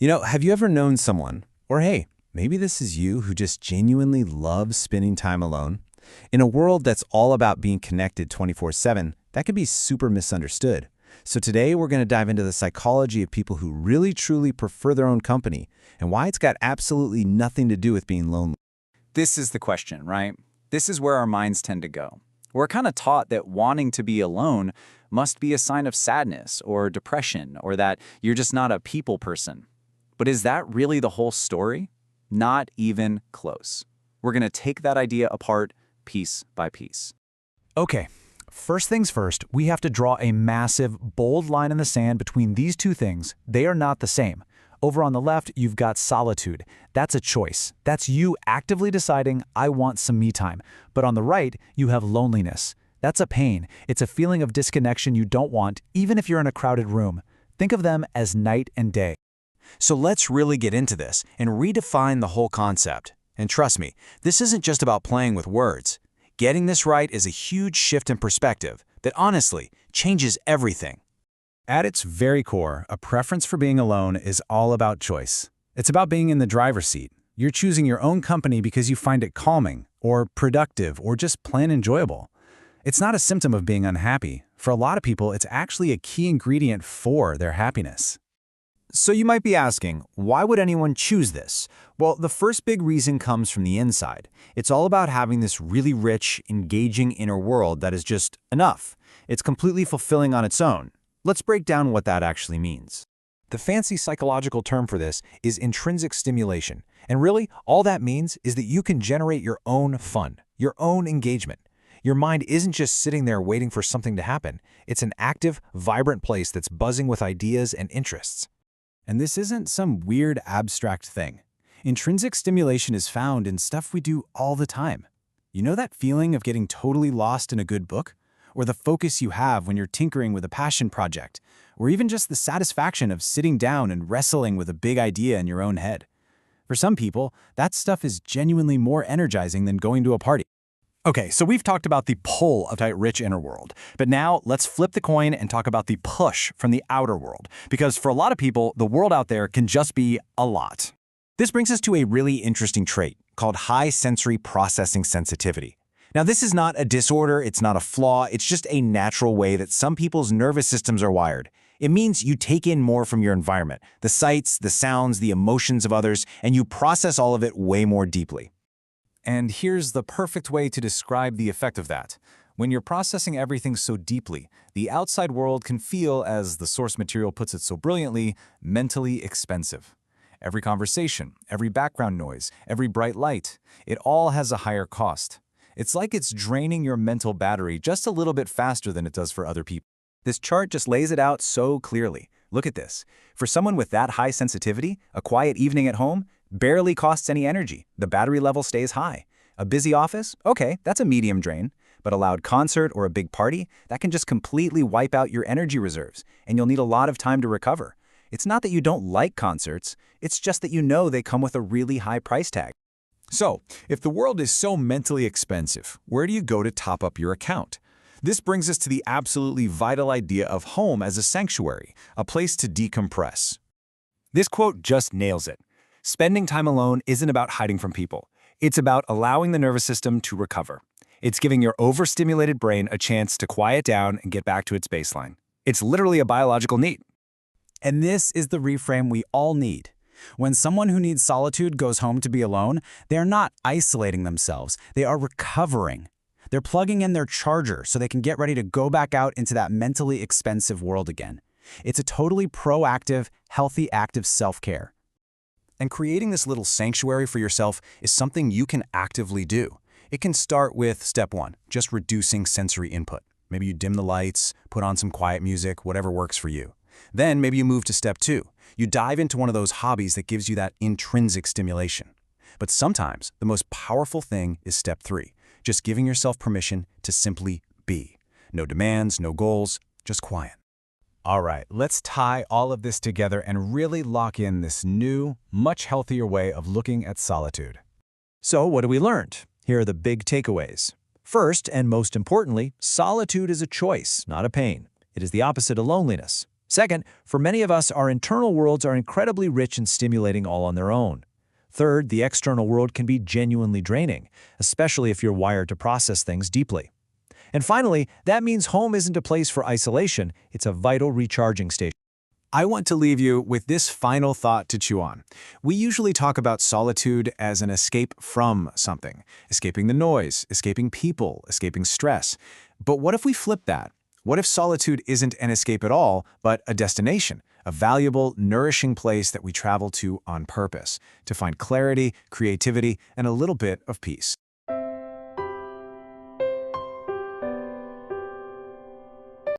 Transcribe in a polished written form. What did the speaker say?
Have you ever known someone, or hey, maybe this is you who just genuinely loves spending time alone? In a world that's all about being connected 24/7, that can be super misunderstood. So today we're going to dive into the psychology of people who really truly prefer their own company and why it's got absolutely nothing to do with being lonely. This is the question, right? This is where our minds tend to go. We're kind of taught that wanting to be alone must be a sign of sadness or depression, or that you're just not a people person. But is that really the whole story? Not even close. We're going to take that idea apart piece by piece. Okay, first things first, we have to draw a massive, bold line in the sand between these two things. They are not the same. Over on the left, you've got solitude. That's a choice. That's you actively deciding, I want some me time. But on the right, you have loneliness. That's a pain. It's a feeling of disconnection you don't want, even if you're in a crowded room. Think of them as night and day. So let's really get into this and redefine the whole concept. And trust me, this isn't just about playing with words. Getting this right is a huge shift in perspective that honestly changes everything. At its very core, a preference for being alone is all about choice. It's about being in the driver's seat. You're choosing your own company because you find it calming, or productive, or just plain enjoyable. It's not a symptom of being unhappy. For a lot of people, it's actually a key ingredient for their happiness. So you might be asking, why would anyone choose this? Well, the first big reason comes from the inside. It's all about having this really rich, engaging inner world that is just enough. It's completely fulfilling on its own. Let's break down what that actually means. The fancy psychological term for this is intrinsic stimulation. And really, all that means is that you can generate your own fun, your own engagement. Your mind isn't just sitting there waiting for something to happen. It's an active, vibrant place that's buzzing with ideas and interests. And this isn't some weird, abstract thing. Intrinsic stimulation is found in stuff we do all the time. You know that feeling of getting totally lost in a good book? Or the focus you have when you're tinkering with a passion project? Or even just the satisfaction of sitting down and wrestling with a big idea in your own head? For some people, that stuff is genuinely more energizing than going to a party. Okay, so we've talked about the pull of that rich inner world, but now let's flip the coin and talk about the push from the outer world, because for a lot of people, the world out there can just be a lot. This brings us to a really interesting trait called high sensory processing sensitivity. Now, this is not a disorder, it's not a flaw, it's just a natural way that some people's nervous systems are wired. It means you take in more from your environment, the sights, the sounds, the emotions of others, and you process all of it way more deeply. And here's the perfect way to describe the effect of that. When you're processing everything so deeply, the outside world can feel, as the source material puts it so brilliantly, mentally expensive. Every conversation, every background noise, every bright light, it all has a higher cost. It's like it's draining your mental battery just a little bit faster than it does for other people. This chart just lays it out so clearly. Look at this. For someone with that high sensitivity, a quiet evening at home barely costs any energy. The battery level stays high. A busy office? Okay, that's a medium drain. But a loud concert or a big party, that can just completely wipe out your energy reserves, and you'll need a lot of time to recover. It's not that you don't like concerts, it's just that you know they come with a really high price tag. So, if the world is so mentally expensive, where do you go to top up your account? This brings us to the absolutely vital idea of home as a sanctuary, a place to decompress. This quote just nails it. Spending time alone isn't about hiding from people. It's about allowing the nervous system to recover. It's giving your overstimulated brain a chance to quiet down and get back to its baseline. It's literally a biological need. And this is the reframe we all need. When someone who needs solitude goes home to be alone, they're not isolating themselves. They are recovering. They're plugging in their charger so they can get ready to go back out into that mentally expensive world again. It's a totally proactive, healthy act of self-care. And creating this little sanctuary for yourself is something you can actively do. It can start with step 1, just reducing sensory input. Maybe you dim the lights, put on some quiet music, whatever works for you. Then maybe you move to step 2. You dive into one of those hobbies that gives you that intrinsic stimulation. But sometimes the most powerful thing is step 3, just giving yourself permission to simply be. No demands, no goals, just quiet. All right, let's tie all of this together and really lock in this new, much healthier way of looking at solitude. So what have we learned? Here are the big takeaways. First, and most importantly, solitude is a choice, not a pain. It is the opposite of loneliness. Second, for many of us, our internal worlds are incredibly rich and stimulating all on their own. Third, the external world can be genuinely draining, especially if you're wired to process things deeply. And finally, that means home isn't a place for isolation, it's a vital recharging station. I want to leave you with this final thought to chew on. We usually talk about solitude as an escape from something, escaping the noise, escaping people, escaping stress. But what if we flip that? What if solitude isn't an escape at all, but a destination, a valuable, nourishing place that we travel to on purpose, to find clarity, creativity, and a little bit of peace?